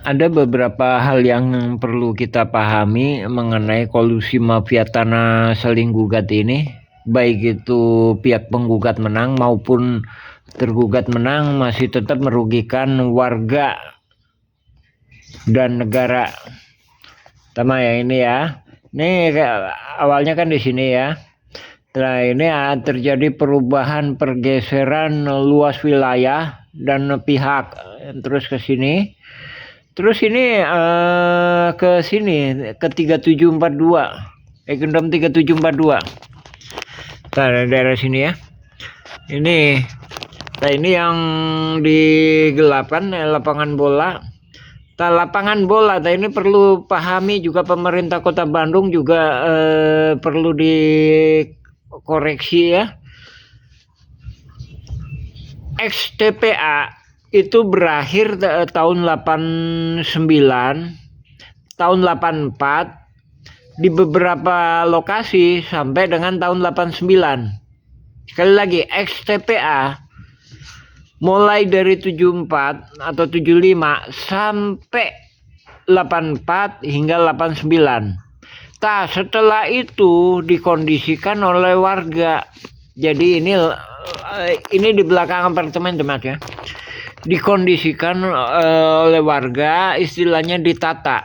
Ada beberapa hal yang perlu kita pahami mengenai kolusi mafia tanah saling gugat ini, baik itu pihak penggugat menang maupun tergugat menang masih tetap merugikan warga dan negara. Pertama ya ini ya. Ini awalnya kan di sini ya. Setelah ini terjadi perubahan pergeseran luas wilayah dan pihak terus ke sini. Terus ini ke sini ke 3742. Ekendom 3742. Nah, daerah sini ya. Ini yang digelapkan lapangan bola. Lapangan bola ini perlu pahami juga, pemerintah Kota Bandung juga perlu dikoreksi ya. XTPA itu berakhir tahun 89, tahun 84 di beberapa lokasi sampai dengan tahun 89. Sekali lagi, XTPA mulai dari 74 atau 75 sampai 84 hingga 89. Nah, setelah itu dikondisikan oleh warga. Jadi ini di belakang apartemen teman ya. Dikondisikan oleh warga, istilahnya ditata.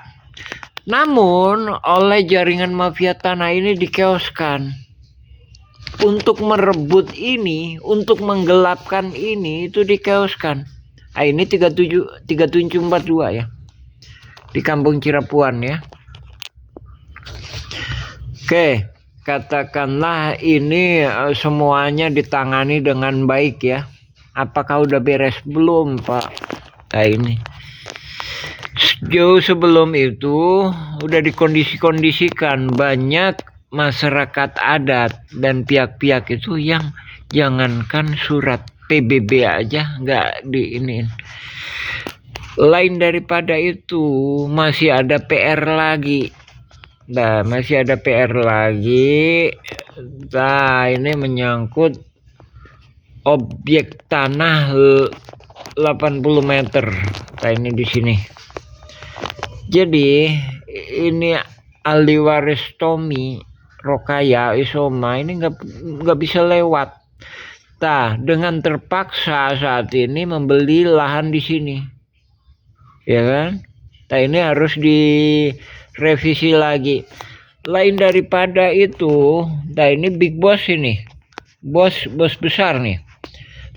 Namun oleh jaringan mafia tanah ini dikeoskan. Untuk merebut ini, untuk menggelapkan ini itu dikeoskan. Nah, ini 3742 ya. Di Kampung Cirapuan ya. Oke, katakanlah ini semuanya ditangani dengan baik ya. Apakah udah beres belum, Pak? Nah, ini jauh sebelum itu udah dikondisikan banyak masyarakat adat dan pihak-pihak itu yang jangankan surat PBB aja nggak diinin. Lain daripada itu masih ada PR lagi. Nah, masih ada PR lagi. Nah, ini menyangkut objek tanah 80 meter. Nah, ini di sini. Jadi ini ahli waris Tommy Rokaya Isoma ini nggak bisa lewat. Nah, dengan terpaksa saat ini membeli lahan di sini, ya kan? Nah, ini harus direvisi lagi. Lain daripada itu, nah ini big boss ini, bos besar nih.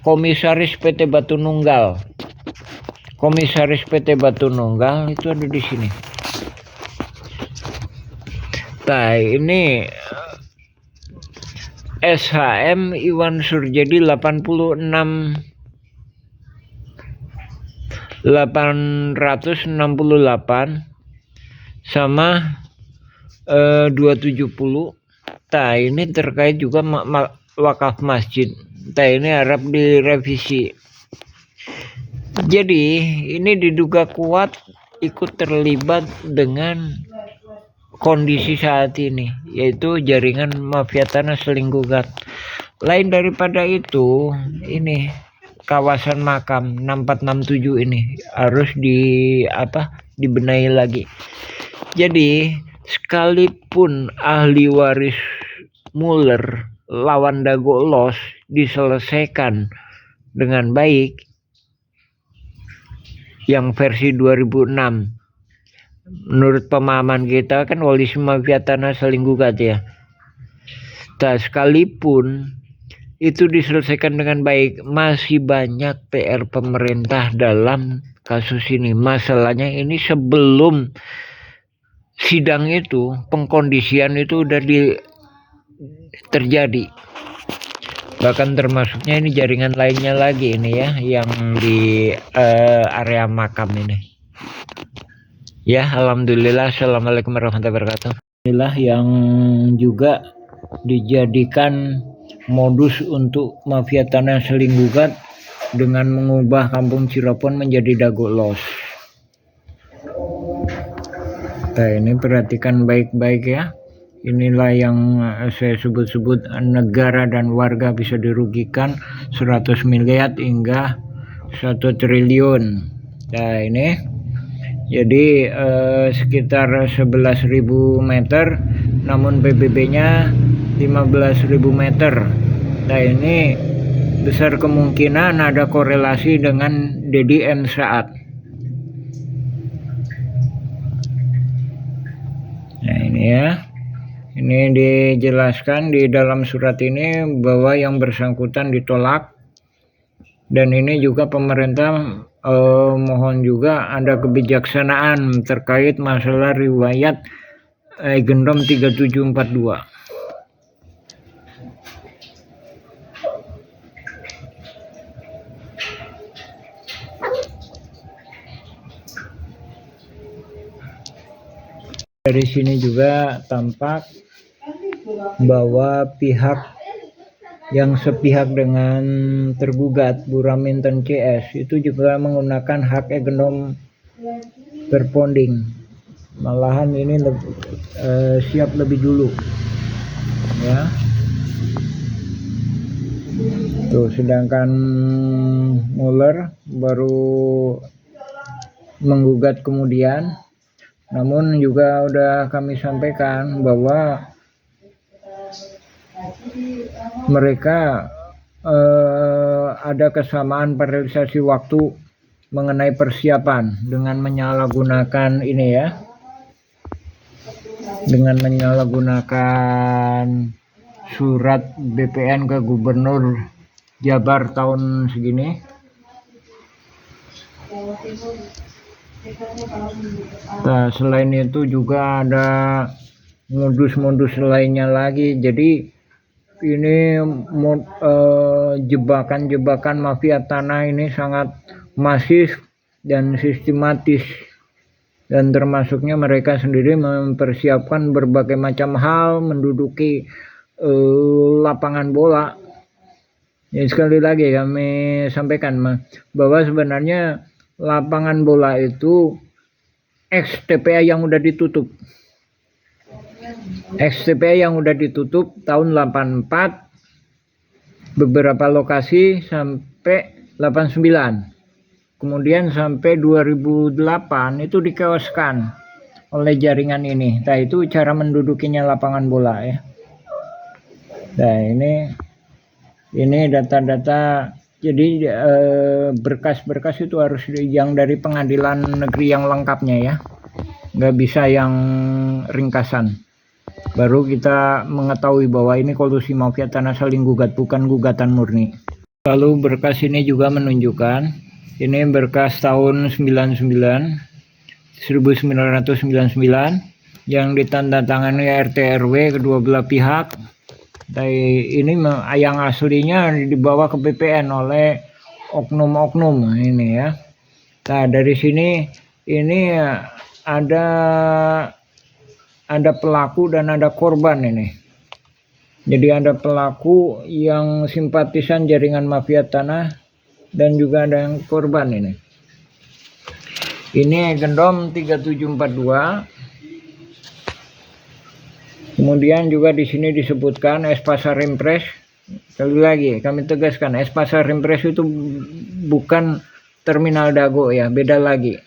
Komisaris PT Batu Nunggal. Komisaris PT Batu Nunggal itu ada di sini. Nah, ini SHM Iwan Surjadi 868 sama 270. Nah, ini terkait juga wakaf masjid. Nah, ini harap direvisi. Jadi ini diduga kuat ikut terlibat dengan kondisi saat ini, yaitu jaringan mafia tanah saling gugat. Lain daripada itu, ini kawasan makam 6467 ini harus dibenahi lagi. Jadi sekalipun ahli waris Muller lawan Dago Los diselesaikan dengan baik yang versi 2006, menurut pemahaman kita kan kolusi mafia tanah saling gugat ya. Nah, sekalipun itu diselesaikan dengan baik, masih banyak PR pemerintah dalam kasus ini. Masalahnya ini sebelum sidang itu, pengkondisian itu udah terjadi. Bahkan termasuknya ini jaringan lainnya lagi ini ya, yang di area makam ini. Ya, alhamdulillah. Assalamualaikum warahmatullahi wabarakatuh. Inilah yang juga dijadikan modus untuk mafia tanah saling gugat dengan mengubah Kampung Cirapuan menjadi Dago Los. Nah, ini perhatikan baik-baik ya. Inilah yang saya sebut-sebut negara dan warga bisa dirugikan 100 miliar hingga 1 triliun. Nah, ini Jadi sekitar 11.000 meter, namun PBB-nya 15.000 meter. Nah, ini besar kemungkinan ada korelasi dengan Deddy M. Saat. Nah, ini ya. Ini dijelaskan di dalam surat ini bahwa yang bersangkutan ditolak. Dan ini juga pemerintah mohon juga ada kebijaksanaan terkait masalah riwayat Gendom 3742. Dari sini juga tampak bahwa pihak yang sepihak dengan tergugat Bu Raminten CS itu juga menggunakan hak Gendom berponding. Malahan ini siap lebih dulu ya. Tuh, sedangkan Muller baru menggugat kemudian. Namun juga udah kami sampaikan bahwa mereka ada kesamaan periodisasi waktu mengenai persiapan dengan menyalahgunakan ini ya, dengan menyalahgunakan surat BPN ke Gubernur Jabar tahun segini. Nah, selain itu juga ada modus-modus lainnya lagi. Jadi ini jebakan-jebakan mafia tanah ini sangat masif dan sistematis, dan termasuknya mereka sendiri mempersiapkan berbagai macam hal menduduki lapangan bola. Ya, sekali lagi kami sampaikan bahwa sebenarnya lapangan bola itu ex-TPA yang udah ditutup. XTP yang udah ditutup tahun 84, beberapa lokasi sampai 89, kemudian sampai 2008 itu dikeoskan oleh jaringan ini. Nah, itu cara mendudukinya lapangan bola ya. Nah, ini data-data. Jadi berkas-berkas itu harus yang dari pengadilan negeri yang lengkapnya ya, nggak bisa yang ringkasan. Baru kita mengetahui bahwa ini kolusi mafia tanah saling gugat, bukan gugatan murni. Lalu berkas ini juga menunjukkan, ini berkas tahun 1999 yang ditandatangani RT RW kedua belah pihak. Ini yang aslinya dibawa ke BPN oleh oknum-oknum ini ya. Nah, dari sini ini ada pelaku dan ada korban ini. Jadi ada pelaku yang simpatisan jaringan mafia tanah dan juga ada yang korban ini. Ini Gendom 3742. Kemudian juga di sini disebutkan Espasar Impres. Sekali lagi kami tegaskan, Espasar Impres itu bukan terminal Dago ya, beda lagi.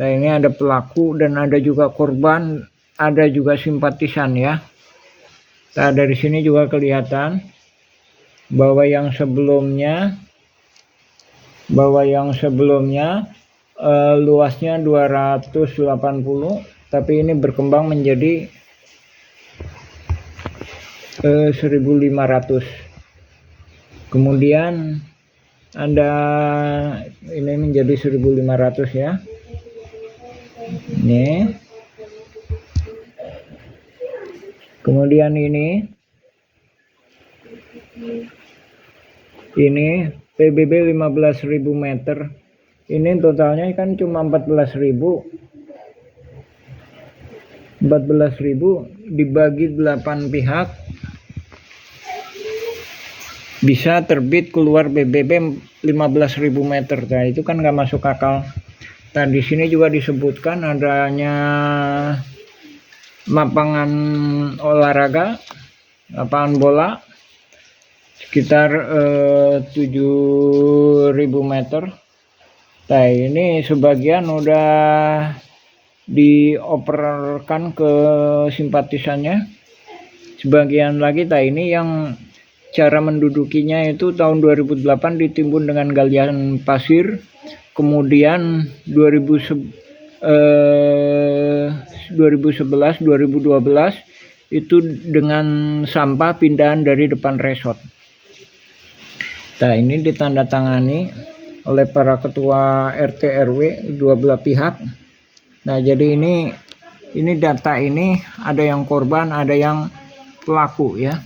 Nah, ini ada pelaku dan ada juga korban, ada juga simpatisan ya. Nah, dari sini juga kelihatan bahwa yang sebelumnya luasnya 280, tapi ini berkembang menjadi 1.500. Kemudian ada ini menjadi 1.500 ya. Ini. Kemudian ini PBB 15.000 meter. Ini totalnya kan cuma 14.000. 14.000 dibagi 8 pihak bisa terbit keluar PBB 15.000 meter. Nah, itu kan nggak masuk akal. Nah, di sini juga disebutkan adanya lapangan olahraga, lapangan bola sekitar 7.000 meter. Nah, ini sebagian udah dioperkan ke simpatisannya. Sebagian lagi ini yang cara mendudukinya itu tahun 2008 ditimbun dengan galian pasir. Kemudian 2011 2012 itu dengan sampah pindahan dari depan resort. Nah, ini ditandatangani oleh para ketua RT RW dua belah pihak. Nah, jadi ini data ini ada yang korban, ada yang pelaku ya.